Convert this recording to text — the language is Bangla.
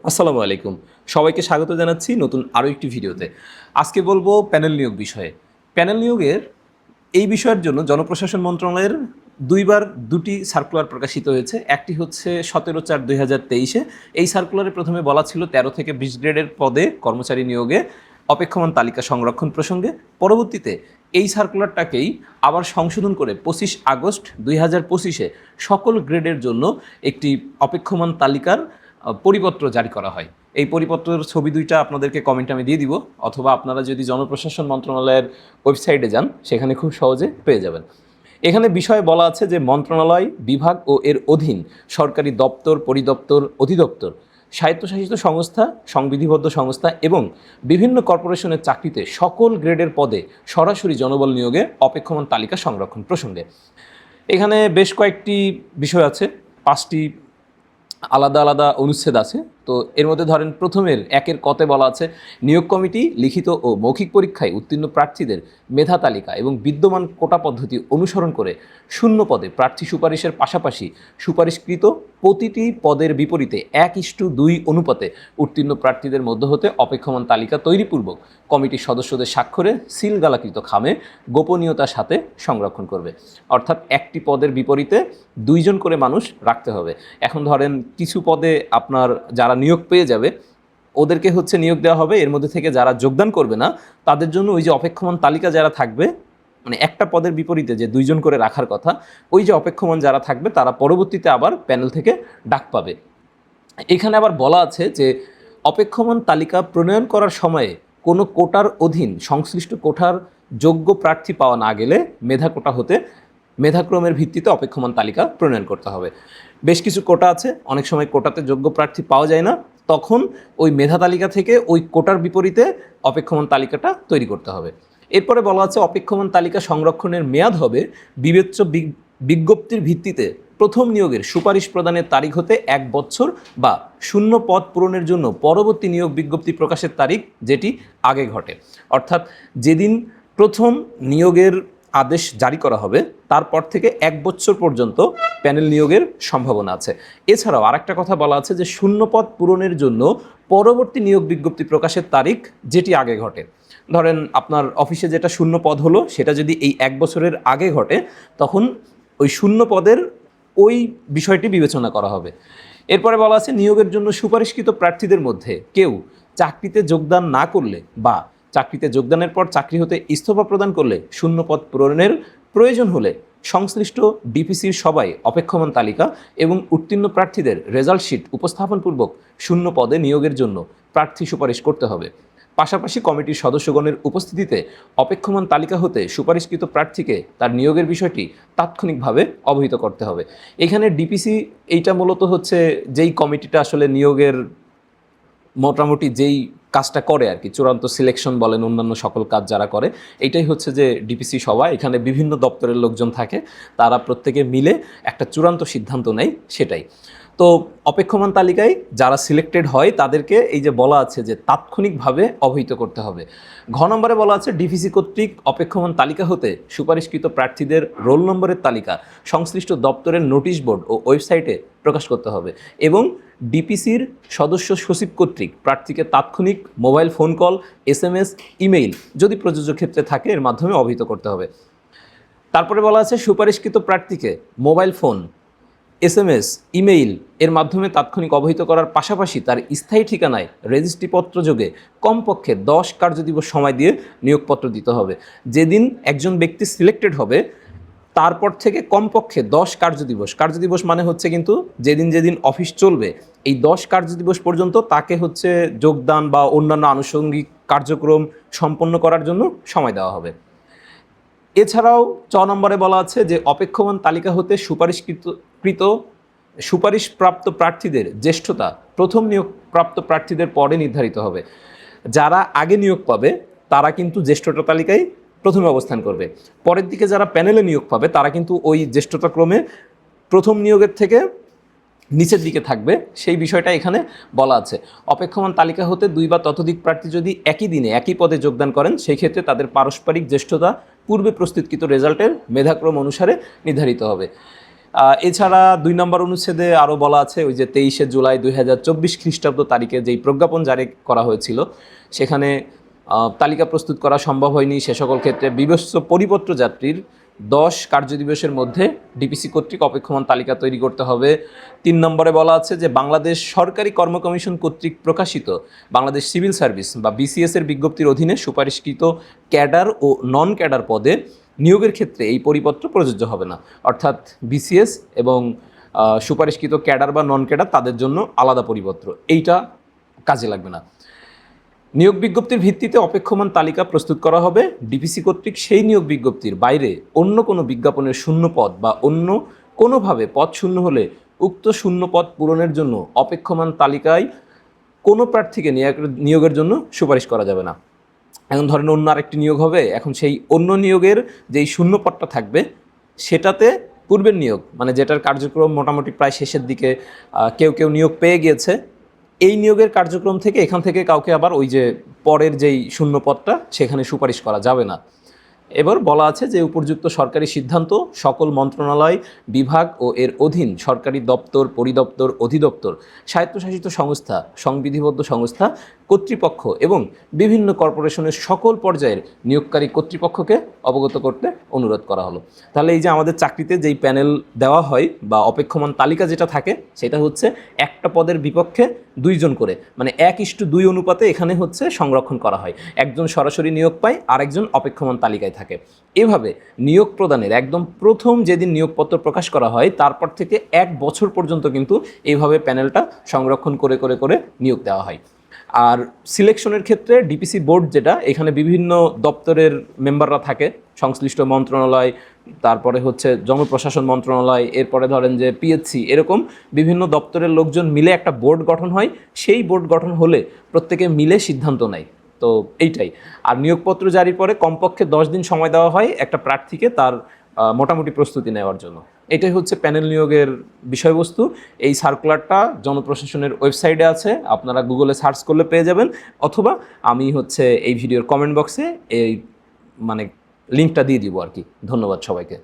আসসালামু আলাইকুম। সবাইকে স্বাগত জানাচ্ছি নতুন আরও একটি ভিডিওতে। আজকে বলবো প্যানেল নিয়োগ বিষয়ে। প্যানেল নিয়োগের এই বিষয়ের জন্য জনপ্রশাসন মন্ত্রণালয়ের ২ বার ২টি সার্কুলার প্রকাশিত হয়েছে। একটি হচ্ছে ১৭/৪/২০২৩-এ। এই সার্কুলারে প্রথমে বলা ছিল ১৩ থেকে ২০ গ্রেডের পদে কর্মচারী নিয়োগে অপেক্ষমান তালিকা সংরক্ষণ প্রসঙ্গে। পরবর্তীতে এই সার্কুলারটাকেই আবার সংশোধন করে ২৫ আগস্ট ২০২৫-এ সকল গ্রেডের জন্য একটি অপেক্ষমান তালিকার পরিপত্র জারি করা হয়। এই পরিপত্রের ছবি ২টা আপনাদেরকে কমেন্টে আমি দিয়ে দিব, অথবা আপনারা যদি জনপ্রশাসন মন্ত্রণালয়ের ওয়েবসাইটে যান সেখানে খুব সহজে পেয়ে যাবেন। এখানে বিষয়ে বলা আছে যে মন্ত্রণালয়, বিভাগ ও এর অধীন সরকারি দপ্তর, পরিদপ্তর, অধিদপ্তর, স্বায়ত্তশাসিত সংস্থা, সংবিধিবদ্ধ সংস্থা এবং বিভিন্ন কর্পোরেশনের চাকরিতে সকল গ্রেডের পদে সরাসরি জনবল নিয়োগে অপেক্ষমান তালিকা সংরক্ষণ প্রসঙ্গে। এখানে বেশ কয়েকটি বিষয় আছে, ৫টি আলাদা আলাদা অনুচ্ছেদ আছে। তো এর মধ্যে ধরেন প্রথমের ১-এর কতে বলা আছে, নিয়োগ কমিটি লিখিত ও মৌখিক পরীক্ষায় উত্তীর্ণ প্রার্থীদের মেধা তালিকা এবং বিদ্যমান কোটা পদ্ধতি অনুসরণ করে শূন্য পদে প্রার্থী সুপারিশের পাশাপাশি সুপারিশকৃত প্রতিটি পদের বিপরীতে ১:২ অনুপাতে উত্তীর্ণ প্রার্থীদের মধ্য হতে অপেক্ষমান তালিকা তৈরিপূর্বক কমিটির সদস্যদের স্বাক্ষরে সিলগালাকৃত খামে গোপনীয়তার সাথে সংরক্ষণ করবে। অর্থাৎ একটি পদের বিপরীতে ২ জন করে মানুষ রাখতে হবে। এখন ধরেন কিছু পদে আপনার যারা নিয়োগ পেয়ে যাবে ওদেরকে হচ্ছে নিয়োগ দেওয়া হবে, এর মধ্যে থেকে যারা যোগদান করবে না তাদের জন্য ওই যে অপেক্ষমান তালিকা যারা থাকবে, মানে একটা পদের বিপরীতে যে ২ জন করে রাখার কথা, ওই যে অপেক্ষমান যারা থাকবে তারা পরবর্তীতে আবার প্যানেল থেকে ডাক পাবে। এখানে আবার বলা আছে যে অপেক্ষমান তালিকা প্রণয়ন করার সময়ে কোনো কোটার অধীন সংশ্লিষ্ট কোটার যোগ্য প্রার্থী পাওয়া না গেলে মেধা কোটা হতে মেধাক্রমের ভিত্তিতে অপেক্ষমান তালিকা প্রণয়ন করতে হবে। বেশ কিছু কোটা আছে, অনেক সময় কোটাতে যোগ্য প্রার্থী পাওয়া যায় না, তখন ওই মেধা তালিকা থেকে ওই কোটার বিপরীতে অপেক্ষমান তালিকাটা তৈরি করতে হবে। এরপরে বলা আছে অপেক্ষমান তালিকা সংরক্ষণের মেয়াদ হবে বিবেচ্য বিজ্ঞপ্তির ভিত্তিতে প্রথম নিয়োগের সুপারিশ প্রদানের তারিখ হতে ১ বছর বা শূন্য পদ পূরণের জন্য পরবর্তী নিয়োগ বিজ্ঞপ্তি প্রকাশের তারিখ যেটি আগে ঘটে। অর্থাৎ যেদিন প্রথম নিয়োগের আদেশ জারি করা হবে তারপর থেকে ১ বছর পর্যন্ত প্যানেল নিয়োগের সম্ভাবনা আছে। এছাড়াও আরেকটা কথা বলা আছে যে শূন্য পদ পূরণের জন্য পরবর্তী নিয়োগ বিজ্ঞপ্তি প্রকাশের তারিখ যেটি আগে ঘটে। ধরেন আপনার অফিসে যেটা শূন্য পদ হলো সেটা যদি এই ১ বছরের আগে ঘটে তখন ওই শূন্য পদের ওই বিষয়টি বিবেচনা করা হবে। এরপরে বলা আছে নিয়োগের জন্য সুপারিশকৃত প্রার্থীদের মধ্যে কেউ চাকরিতে যোগদান না করলে বা চাকরিতে যোগদানের পর চাকরি হতে ইস্তফা প্রদান করলে শূন্য পদ পূরণের প্রয়োজন হলে সংশ্লিষ্ট ডিপিসির সবাই অপেক্ষমান তালিকা এবং উত্তীর্ণ প্রার্থীদের রেজাল্ট শিট উপস্থাপনপূর্বক শূন্য পদে নিয়োগের জন্য প্রার্থী সুপারিশ করতে হবে। পাশাপাশি কমিটির সদস্যগণের উপস্থিতিতে অপেক্ষমান তালিকা হতে সুপারিশকৃত প্রার্থীকে তার নিয়োগের বিষয়টি তাৎক্ষণিকভাবে অবহিত করতে হবে। এখানে ডিপিসি এইটা মূলত হচ্ছে যেই কমিটিটা আসলে নিয়োগের মোটামুটি যেই কাজটা করে আর কি, চূড়ান্ত সিলেকশন বলেন অন্যান্য সকল কাজ যারা করে, এইটাই হচ্ছে যে ডিপিসি সভা। এখানে বিভিন্ন দপ্তরের লোকজন থাকে, তারা প্রত্যেকে মিলে একটা চূড়ান্ত সিদ্ধান্ত নেয়, সেটাই। তো অপেক্ষমান তালিকায় যারা সিলেক্টেড হয় তাদেরকে এই যে বলা আছে যে তাৎক্ষণিকভাবে অবহিত করতে হবে। ঘ নম্বরে বলা আছে ডিপিসি কর্তৃক অপেক্ষমান তালিকা হতে সুপারিশকৃত প্রার্থীদের রোল নম্বরের তালিকা সংশ্লিষ্ট দপ্তরের নোটিশ বোর্ড ও ওয়েবসাইটে প্রকাশ করতে হবে এবং ডিপিসির সদস্য সচিব কর্তৃক প্রার্থীকে তাৎক্ষণিক mobile phone call, SMS, email যদি প্রযোজ্য ক্ষেত্রে থাকে এর মাধ্যমে অবহিত করতে হবে। তারপরে বলা আছে সুপারিশকৃত প্রার্থীকে মোবাইল ফোন, SMS, ইমেইল এর মাধ্যমে তাৎক্ষণিক অবহিত করার পাশাপাশি তার স্থায়ী ঠিকানায় রেজিস্ট্রিপত্র যোগে কমপক্ষে ১০ কার্যদিবস সময় দিয়ে নিয়োগপত্র দিতে হবে। যেদিন একজন ব্যক্তি সিলেক্টেড হবে তারপর থেকে কমপক্ষে ১০ কার্যদিবস মানে হচ্ছে কিন্তু যেদিন যেদিন অফিস চলবে এই ১০ কার্যদিবস পর্যন্ত তাকে হচ্ছে যোগদান বা অন্যান্য আনুষঙ্গিক কার্যক্রম সম্পন্ন করার জন্য সময় দেওয়া হবে। এছাড়াও ৬ নম্বরে বলা আছে যে অপেক্ষমান তালিকা হতে সুপারিশপ্রাপ্ত প্রার্থীদের জ্যেষ্ঠতা প্রথম নিয়োগপ্রাপ্ত প্রার্থীদের পরে নির্ধারিত হবে। যারা আগে নিয়োগ পাবে তারা কিন্তু জ্যেষ্ঠতা তালিকায় প্রথমে অবস্থান করবে, পরের দিকে যারা প্যানেলে নিয়োগ পাবে তারা কিন্তু ওই জ্যেষ্ঠতা ক্রমে প্রথম নিয়োগের থেকে নিচের দিকে থাকবে, সেই বিষয়টা এখানে বলা আছে। অপেক্ষমান তালিকা হতে ২ বা ততোধিক প্রার্থী যদি একই দিনে একই পদে যোগদান করেন সেই ক্ষেত্রে তাদের পারস্পরিক জ্যেষ্ঠতা পূর্বে প্রস্তুতকৃত রেজাল্টের মেধাক্রম অনুসারে নির্ধারিত হবে। এছাড়া 2 নম্বর অনুচ্ছেদে আরও বলা আছে ওই যে 23শে জুলাই 2024 খ্রিস্টাব্দ তারিখে যেই প্রজ্ঞাপন জারি করা হয়েছিল সেখানে তালিকা প্রস্তুত করা সম্ভব হয়নি সে সকল ক্ষেত্রে বিবেচ্য পরিপত্র যাত্রীর 10 কার্যদিবসের মধ্যে ডিপিসি কর্তৃক অপেক্ষমান তালিকা তৈরি করতে হবে। 3 নম্বরে বলা আছে যে বাংলাদেশ সরকারি কর্ম কমিশন কর্তৃক প্রকাশিত বাংলাদেশ সিভিল সার্ভিস বা বিসিএস এর বিজ্ঞপ্তির অধীনে সুপারিশকৃত ক্যাডার ও নন ক্যাডার পদে নিয়োগের ক্ষেত্রে এই পরিপত্র প্রযোজ্য হবে না। অর্থাৎ বিসিএস এবং সুপারিশকৃত ক্যাডার বা নন ক্যাডার তাদের জন্য আলাদা পরিপত্র, এইটা কাজে লাগবে না। নিয়োগ বিজ্ঞপ্তির ভিত্তিতে অপেক্ষমান তালিকা প্রস্তুত করা হবে। ডিপিসি কর্তৃক সেই নিয়োগ বিজ্ঞপ্তির বাইরে অন্য কোনো বিজ্ঞাপনের শূন্য পদ বা অন্য কোনোভাবে পদ শূন্য হলে উক্ত শূন্য পদ পূরণের জন্য অপেক্ষমান তালিকায় কোনো প্রার্থীকে নিয়োগের জন্য সুপারিশ করা যাবে না। এখন ধরেন অন্য আরেকটি নিয়োগ হবে, এখন সেই অন্য নিয়োগের যেই শূন্য পদটা থাকবে সেটাতে পূর্বের নিয়োগ মানে যেটার কার্যক্রম মোটামুটি প্রায় শেষের দিকে কেউ কেউ নিয়োগ পেয়ে গিয়েছে, এই নিয়োগের কার্যক্রম থেকে এখান থেকে কাউকে আবার ওই যে পরের যেই শূন্য পদটা সেখানে সুপারিশ করা যাবে না। এবার বলা আছে যে উপর্যুক্ত সরকারি সিদ্ধান্ত সকল মন্ত্রণালয় বিভাগ ও এর অধীন সরকারি দপ্তর পরিদপ্তর অধিদপ্তর স্বায়ত্তশাসিত সংস্থা সংবিধিবদ্ধ সংস্থা কর্তৃপক্ষ এবং বিভিন্ন কর্পোরেশনের সকল পর্যায়ের নিয়োগকারী কর্তৃপক্ষকে অবগত করতে অনুরোধ করা হলো। তাহলে এই যে আমাদের চাকরিতে যেই প্যানেল দেওয়া হয় বা অপেক্ষমান তালিকা যেটা থাকে সেটা হচ্ছে একটা পদের বিপক্ষে 2 জন করে, মানে 1:2 অনুপাতে এখানে হচ্ছে সংরক্ষণ করা হয়। একজন সরাসরি নিয়োগ পায়, আরেকজন অপেক্ষমান তালিকায় থাকে। এভাবে নিয়োগ প্রদানের একদম প্রথম যেদিন নিয়োগপত্র প্রকাশ করা হয় তারপর থেকে 1 বছর পর্যন্ত কিন্তু এইভাবে প্যানেলটা সংরক্ষণ করে করে করে নিয়োগ দেওয়া হয়। আর সিলেকশনের ক্ষেত্রে ডিপিসি বোর্ড যেটা, এখানে বিভিন্ন দপ্তরের মেম্বাররা থাকে, সংশ্লিষ্ট মন্ত্রণালয়, তারপরে হচ্ছে জনপ্রশাসন মন্ত্রণালয়, এরপরে ধরেন যে পিএইচসি, এরকম বিভিন্ন দপ্তরের লোকজন মিলে একটা বোর্ড গঠন হয়। সেই বোর্ড গঠন হলে প্রত্যেকে মিলে সিদ্ধান্ত নেয়। তো এইটাই। আর নিয়োগপত্র জারির পরে কমপক্ষে 10 দিন সময় দেওয়া হয় একটা প্রার্থীকে তার মোটামুটি প্রস্তুতি নেওয়ার জন্য। এটাই হচ্ছে প্যানেল নিয়োগের বিষয়বস্তু। এই সার্কুলারটা জনপ্রশাসনের ওয়েবসাইটে আছে, আপনারা গুগলে সার্চ করলে পেয়ে যাবেন, অথবা আমি হচ্ছে এই ভিডিওর কমেন্ট বক্সে এই মানে লিঙ্কটা দিয়ে দিব আর কি। ধন্যবাদ সবাইকে।